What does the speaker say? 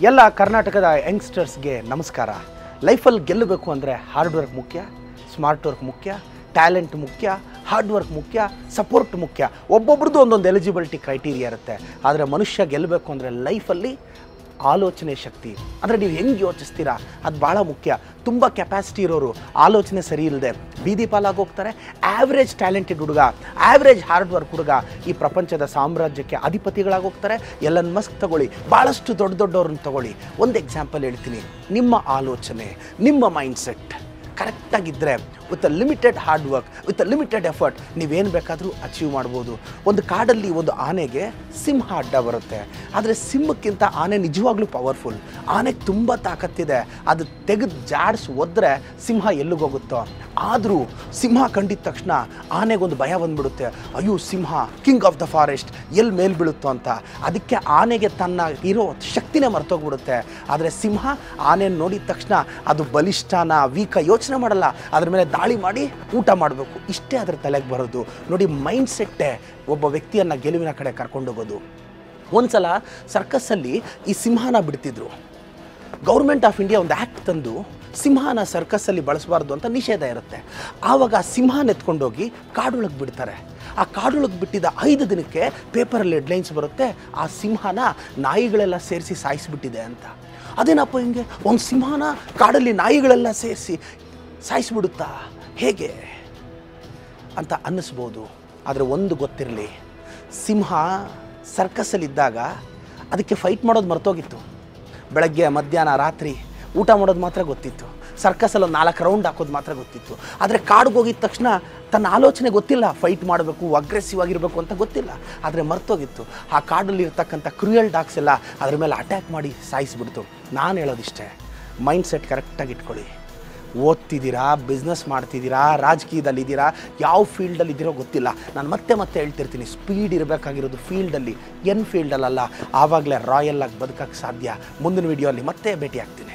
ಎಲ್ಲ ಕರ್ನಾಟಕದ ಯಂಗ್ಸ್ಟರ್ಸ್ಗೆ ನಮಸ್ಕಾರ. ಲೈಫಲ್ಲಿ ಗೆಲ್ಲಬೇಕು ಅಂದರೆ ಹಾರ್ಡ್ ವರ್ಕ್ ಮುಖ್ಯ, ಸ್ಮಾರ್ಟ್ ವರ್ಕ್ ಮುಖ್ಯ, ಟ್ಯಾಲೆಂಟ್ ಮುಖ್ಯ, ಹಾರ್ಡ್ ವರ್ಕ್ ಮುಖ್ಯ, ಸಪೋರ್ಟ್ ಮುಖ್ಯ. ಒಬ್ಬೊಬ್ರದ್ದು ಒಂದೊಂದು ಎಲಿಜಿಬಿಲಿಟಿ ಕ್ರೈಟೀರಿಯಾ ಇರುತ್ತೆ. ಆದರೆ ಮನುಷ್ಯ ಗೆಲ್ಲಬೇಕು ಅಂದರೆ ಲೈಫಲ್ಲಿ ಆಲೋಚನೆ ಶಕ್ತಿ ಅಂದರೆ ನೀವು ಹೆಂಗೆ ಯೋಚಿಸ್ತೀರಾ ಅದು ಭಾಳ ಮುಖ್ಯ. ತುಂಬ ಕೆಪಾಸಿಟಿ ಇರೋರು ಆಲೋಚನೆ ಸರಿ ಇಲ್ಲದೆ ಬೀದಿ ಪಾಲಾಗಿ ಹೋಗ್ತಾರೆ. ಆ್ಯಾವ್ರೇಜ್ ಟ್ಯಾಲೆಂಟೆಡ್ ಹುಡುಗ, ಆ್ಯಾವ್ರೇಜ್ ಹಾರ್ಡ್ ವರ್ಕ್ ಹುಡುಗ ಈ ಪ್ರಪಂಚದ ಸಾಮ್ರಾಜ್ಯಕ್ಕೆ ಅಧಿಪತಿಗಳಾಗಿ ಹೋಗ್ತಾರೆ. ಎಲನ್ ಮಸ್ಕ್ ತಗೊಳ್ಳಿ, ಭಾಳಷ್ಟು ದೊಡ್ಡ ದೊಡ್ಡವ್ರನ್ನ ತಗೊಳ್ಳಿ. ಒಂದು ಎಕ್ಸಾಂಪಲ್ ಹೇಳ್ತೀನಿ. ನಿಮ್ಮ ಆಲೋಚನೆ, ನಿಮ್ಮ ಮೈಂಡ್ಸೆಟ್ ಕರೆಕ್ಟಾಗಿದ್ದರೆ with a limited hard work, with a limited effort ನೀವೇನು ಬೇಕಾದರೂ ಅಚೀವ್ ಮಾಡ್ಬೋದು. ಒಂದು ಕಾಡಲ್ಲಿ ಒಂದು ಆನೆಗೆ ಸಿಂಹ ಅಡ್ಡ ಬರುತ್ತೆ. ಆದರೆ ಸಿಂಹಕ್ಕಿಂತ ಆನೆ ನಿಜವಾಗ್ಲೂ ಪವರ್ಫುಲ್. ಆನೆಗೆ ತುಂಬ ತಾಕತ್ತಿದೆ. ಅದು ತೆಗೆದು ಜಾಡ್ಸಿ ಒದ್ರೆ ಸಿಂಹ ಎಲ್ಲಿಗೋಗುತ್ತೋ. ಆದರೂ ಸಿಂಹ ಕಂಡಿದ ತಕ್ಷಣ ಆನೆಗೊಂದು ಭಯ ಬಂದುಬಿಡುತ್ತೆ. ಅಯ್ಯೋ, ಸಿಂಹ ಕಿಂಗ್ ಆಫ್ ದ ಫಾರೆಸ್ಟ್, ಎಲ್ಲಿ ಮೇಲೆ ಬೀಳುತ್ತೋ ಅಂತ. ಅದಕ್ಕೆ ಆನೆಗೆ ತನ್ನ ಇರೋ ಶಕ್ತಿನೇ ಮರ್ತೋಗ್ಬಿಡುತ್ತೆ. ಆದರೆ ಸಿಂಹ ಆನೆಯನ್ನು ನೋಡಿದ ತಕ್ಷಣ ಅದು ಬಲಿಷ್ಠನ ವೀಕ ಯೋಚನೆ ಮಾಡಲ್ಲ, ಅದ್ರ ಮೇಲೆ ದಾಳಿ ಮಾಡಿ ಊಟ ಮಾಡಬೇಕು, ಇಷ್ಟೇ ಅದರ ತಲೆಗೆ ಬರೋದು. ನೋಡಿ, ಮೈಂಡ್ಸೆಟ್ಟೇ ಒಬ್ಬ ವ್ಯಕ್ತಿಯನ್ನು ಗೆಲುವಿನ ಕಡೆ ಕರ್ಕೊಂಡೋಗೋದು. ಒಂದು ಸಲ ಸರ್ಕಸ್ಸಲ್ಲಿ ಈ ಸಿಂಹನ ಬಿಡ್ತಿದ್ರು. ಗೌರ್ಮೆಂಟ್ ಆಫ್ ಇಂಡಿಯಾ ಒಂದು ಆ್ಯಕ್ಟ್ ತಂದು ಸಿಂಹನ ಸರ್ಕಸ್ಸಲ್ಲಿ ಬಳಸಬಾರ್ದು ಅಂತ ನಿಷೇಧ ಇರುತ್ತೆ. ಆವಾಗ ಆ ಸಿಂಹನ ಎತ್ಕೊಂಡೋಗಿ ಕಾಡೊಳಗೆ ಬಿಡ್ತಾರೆ. ಆ ಕಾಡೊಳಗೆ ಬಿಟ್ಟಿದ್ದ 5 ದಿನಕ್ಕೆ ಪೇಪರಲ್ಲಿ ಹೆಡ್ಲೈನ್ಸ್ ಬರುತ್ತೆ, ಆ ಸಿಂಹನ ನಾಯಿಗಳೆಲ್ಲ ಸೇರಿಸಿ ಸಾಯಿಸಿಬಿಟ್ಟಿದೆ ಅಂತ. ಅದೇನಪ್ಪ ಹಿಂಗೆ ಒಂದು ಸಿಂಹನ ಕಾಡಲ್ಲಿ ನಾಯಿಗಳೆಲ್ಲ ಸೇರಿಸಿ ಸಾಯಿಸಿಬಿಡುತ್ತಾ ಹೇಗೆ ಅಂತ ಅನ್ನಿಸ್ಬೋದು. ಆದರೆ ಒಂದು ಗೊತ್ತಿರಲಿ, ಸಿಂಹ ಸರ್ಕಸ್ಸಲ್ಲಿದ್ದಾಗ ಅದಕ್ಕೆ ಫೈಟ್ ಮಾಡೋದು ಮರ್ತೋಗಿತ್ತು. ಬೆಳಗ್ಗೆ ಮಧ್ಯಾಹ್ನ ರಾತ್ರಿ ಊಟ ಮಾಡೋದು ಮಾತ್ರ ಗೊತ್ತಿತ್ತು. ಸರ್ಕಸಲ್ಲಿ ಒಂದು 4 ರೌಂಡ್ ಹಾಕೋದು ಮಾತ್ರ ಗೊತ್ತಿತ್ತು. ಆದರೆ ಕಾಡಿಗೆ ಹೋಗಿದ ತಕ್ಷಣ ತನ್ನ ಆಲೋಚನೆ ಗೊತ್ತಿಲ್ಲ, ಫೈಟ್ ಮಾಡಬೇಕು, ಅಗ್ರೆಸಿವ್ ಆಗಿರಬೇಕು ಅಂತ ಗೊತ್ತಿಲ್ಲ. ಆದರೆ ಮರ್ತೋಗಿತ್ತು. ಆ ಕಾಡಲ್ಲಿರ್ತಕ್ಕಂಥ ಕ್ರೂಯಲ್ ಡಾಗ್ಸ್ ಎಲ್ಲ ಅದ್ರ ಮೇಲೆ ಅಟ್ಯಾಕ್ ಮಾಡಿ ಸಾಯಿಸಿಬಿಡ್ತು. ನಾನು ಹೇಳೋದಿಷ್ಟೇ, ಮೈಂಡ್ಸೆಟ್ ಕರೆಕ್ಟಾಗಿ ಇಟ್ಕೊಳ್ಳಿ. ಓದ್ತಿದ್ದೀರಾ, ಬಿಸ್ನೆಸ್ ಮಾಡ್ತಿದ್ದೀರಾ, ರಾಜಕೀಯದಲ್ಲಿದ್ದೀರಾ, ಯಾವ ಫೀಲ್ಡಲ್ಲಿದ್ದೀರೋ ಗೊತ್ತಿಲ್ಲ. ನಾನು ಮತ್ತೆ ಹೇಳ್ತಿರ್ತೀನಿ, ಸ್ಪೀಡ್ ಇರಬೇಕಾಗಿರೋದು ಫೀಲ್ಡಲ್ಲಿ, ಫೀಲ್ಡಲ್ಲ. ಆವಾಗಲೇ ರಾಯಲ್ ಆಗಿ ಬದುಕೋಕ್ಕೆ ಸಾಧ್ಯ. ಮುಂದಿನ ವಿಡಿಯೋಲ್ಲಿ ಮತ್ತೆ ಭೇಟಿ ಆಗ್ತೀನಿ.